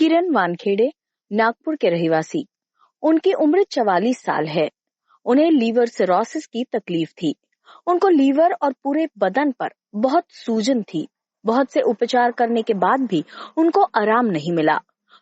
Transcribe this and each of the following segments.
किरण वानखेड़े नागपुर के रहवासी। उनकी उम्र 44 साल है। उन्हें लीवर सिरोसिस की तकलीफ थी। उनको लीवर और पूरे बदन पर बहुत सूजन थी। बहुत से उपचार करने के बाद भी उनको आराम नहीं मिला।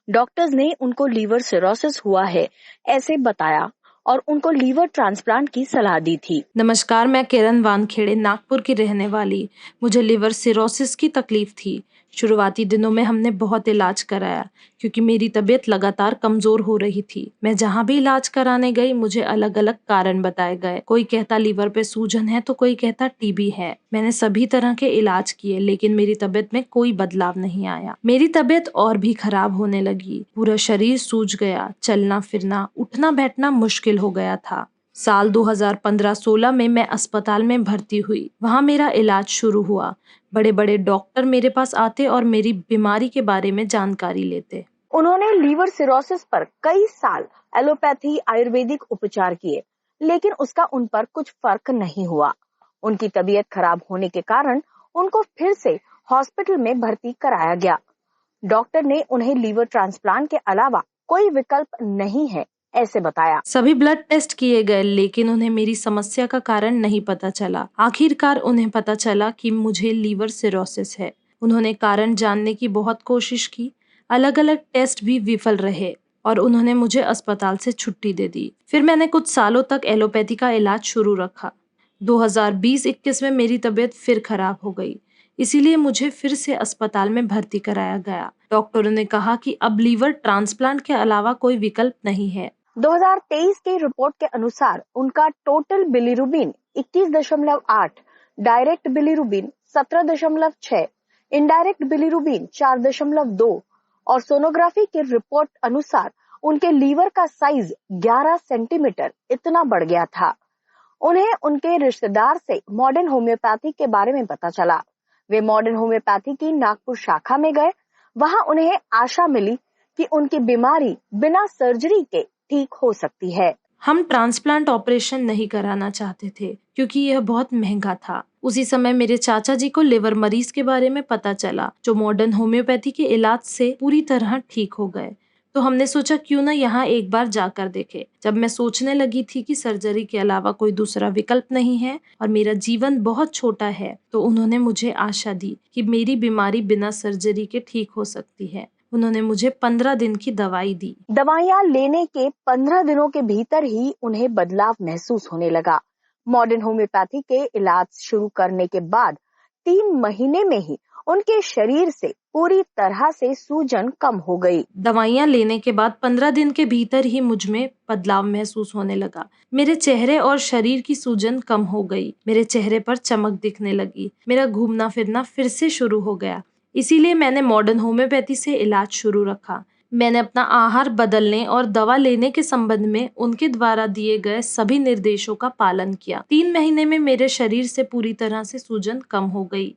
डॉक्टर्स ने उनको लीवर सिरोसिस हुआ है ऐसे बताया और उनको लीवर ट्रांसप्लांट की सलाह दी थी। नमस्कार, मैं किरण वानखेड़े नागपुर की रहने वाली। मुझे लिवर सिरोसिस की तकलीफ थी। शुरुआती दिनों में हमने बहुत इलाज कराया क्योंकि मेरी तबीयत लगातार कमजोर हो रही थी। मैं जहाँ भी इलाज कराने गई मुझे अलग अलग कारण बताए गए। कोई कहता लीवर पे सूजन है तो कोई कहता टीबी है। मैंने सभी तरह के इलाज किए लेकिन मेरी तबीयत में कोई बदलाव नहीं आया। मेरी तबीयत और भी खराब होने लगी। पूरा शरीर सूज गया। चलना फिरना उठना बैठना मुश्किल हो गया था। साल 2015-16 में मैं अस्पताल में भर्ती हुई। वहाँ मेरा इलाज शुरू हुआ। बड़े बड़े डॉक्टर मेरे पास आते और मेरी बीमारी के बारे में जानकारी लेते। उन्होंने लीवर सिरोसिस पर कई साल एलोपैथी आयुर्वेदिक उपचार किए, लेकिन उसका उन पर कुछ फर्क नहीं हुआ। उनकी तबीयत खराब होने के कारण उनको फिर से हॉस्पिटल में भर्ती कराया गया। डॉक्टर ने उन्हें लीवर ट्रांसप्लांट के अलावा कोई विकल्प नहीं है ऐसे बताया। सभी ब्लड टेस्ट किए गए लेकिन उन्हें मेरी समस्या का कारण नहीं पता चला। आखिरकार उन्हें पता चला कि मुझे लीवर सिरोसिस है। उन्होंने कारण जानने की बहुत कोशिश की। अलग अलग टेस्ट भी विफल रहे और उन्होंने मुझे अस्पताल से छुट्टी दे दी। फिर मैंने कुछ सालों तक एलोपैथी का इलाज शुरू रखा। 2020-21 में मेरी तबीयत फिर खराब हो गई, इसीलिए मुझे फिर से अस्पताल में भर्ती कराया गया। डॉक्टरों ने कहा कि अब लीवर ट्रांसप्लांट के अलावा कोई विकल्प नहीं है। 2023 की रिपोर्ट के अनुसार उनका total bilirubin 21.8, direct bilirubin 17.6, indirect bilirubin 4.2 और सोनोग्राफी की रिपोर्ट अनुसार उनके लीवर का साइज 11 सेंटीमीटर इतना बढ़ गया था। उन्हें उनके रिश्तेदार से मॉडर्न होम्योपैथी के बारे में पता चला। वे मॉडर्न होम्योपैथी की नागपुर शाखा में गए। वहां उन्हें आशा मिली कि उनकी बीमारी बिना सर्जरी के ठीक हो सकती है। हम ट्रांसप्लांट ऑपरेशन नहीं कराना चाहते थे क्योंकि यह बहुत महंगा था। उसी समय मेरे चाचा जी को लिवर मरीज के बारे में पता चला जो मॉडर्न होम्योपैथी के इलाज से पूरी तरह ठीक हो गए। तो हमने सोचा क्यों ना यहाँ एक बार जाकर देखे। जब मैं सोचने लगी थी कि सर्जरी के अलावा कोई दूसरा विकल्प नहीं है और मेरा जीवन बहुत छोटा है, तो उन्होंने मुझे आशा दी कि मेरी बीमारी बिना सर्जरी के ठीक हो सकती है। उन्होंने मुझे 15 दिन की दवाई दी। दवाइयां लेने के 15 दिनों के भीतर ही उन्हें बदलाव महसूस होने लगा। मॉडर्न होम्योपैथी के इलाज शुरू करने के बाद 3 महीने में ही उनके शरीर से पूरी तरह से सूजन कम हो गई। दवाइयां लेने के बाद 15 दिन के भीतर ही मुझ में बदलाव महसूस होने लगा। मेरे चेहरे और शरीर की सूजन कम हो गई। मेरे चेहरे पर चमक दिखने लगी। मेरा घूमना फिरना फिर से शुरू हो गया। इसीलिए मैंने मॉडर्न होम्योपैथी से इलाज शुरू रखा। मैंने अपना आहार बदलने और दवा लेने के संबंध में उनके द्वारा दिए गए सभी निर्देशों का पालन किया। 3 महीने में मेरे शरीर से पूरी तरह से सूजन कम हो गई।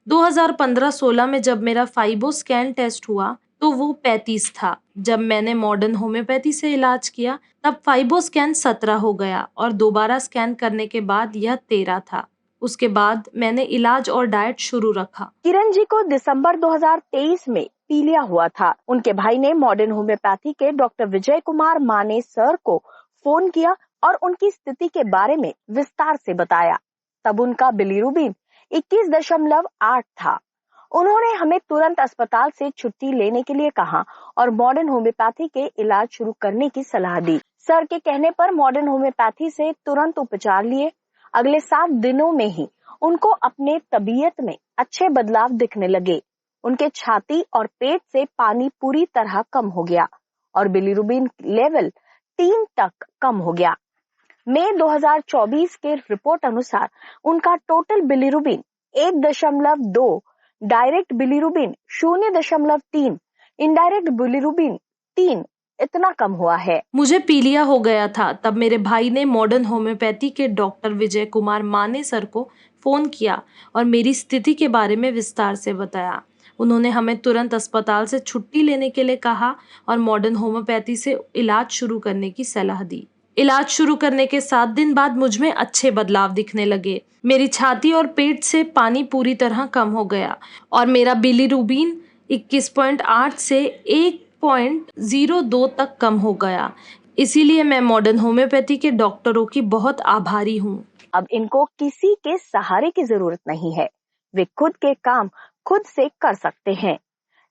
2015-16 में जब मेरा फाइबो स्कैन टेस्ट हुआ तो वो 35 था। जब मैंने मॉडर्न होम्योपैथी से इलाज किया तब फाइबो स्कैन 17 हो गया और दोबारा स्कैन करने के बाद यह 13 था। उसके बाद मैंने इलाज और डाइट शुरू रखा। किरण जी को दिसंबर 2023 में पीलिया हुआ था। उनके भाई ने मॉडर्न होम्योपैथी के डॉक्टर विजय कुमार माने सर को फोन किया और उनकी स्थिति के बारे में विस्तार से बताया। तब उनका बिलीरुबिन 21.8 था। उन्होंने हमें तुरंत अस्पताल से छुट्टी लेने के लिए कहा और मॉडर्न होम्योपैथी के इलाज शुरू करने की सलाह दी। सर के कहने पर मॉडर्न होम्योपैथी से तुरंत उपचार लिए। अगले 7 दिनों में ही उनको अपने तबीयत में अच्छे बदलाव दिखने लगे। उनके छाती और पेट से पानी पूरी तरह कम हो गया और बिलीरुबिन लेवल 3 तक कम हो गया। मई 2024 के रिपोर्ट अनुसार उनका total bilirubin 1.2, direct bilirubin 0.3, indirect bilirubin 3 इतना कम हुआ है। मुझे पीलिया हो गया था। तब मेरे भाई ने मॉडर्न होम्योपैथी के डॉक्टर विजय कुमार माने सर को फोन किया और मेरी स्थिति के बारे में विस्तार से बताया। उन्होंने हमें तुरंत अस्पताल से छुट्टी लेने के लिए कहा और मॉडर्न होम्योपैथी से इलाज शुरू करने की सलाह दी। इलाज शुरू करने के 7 दिन बाद मुझ में अच्छे बदलाव दिखने लगे। मेरी छाती और पेट से पानी पूरी तरह कम हो गया और मेरा बिलीरुबिन 21.8 से 1.02 तक कम हो गया। इसीलिए मैं मॉडर्न होम्योपैथी के डॉक्टरों की बहुत आभारी हूँ। अब इनको किसी के सहारे की जरूरत नहीं है, वे खुद के काम खुद से कर सकते हैं।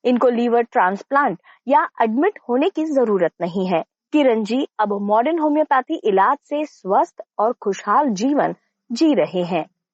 इनको लीवर ट्रांसप्लांट या एडमिट होने की जरूरत नहीं है। किरण जी अब मॉडर्न होम्योपैथी इलाज से स्वस्थ और खुशहाल जीवन जी रहे हैं।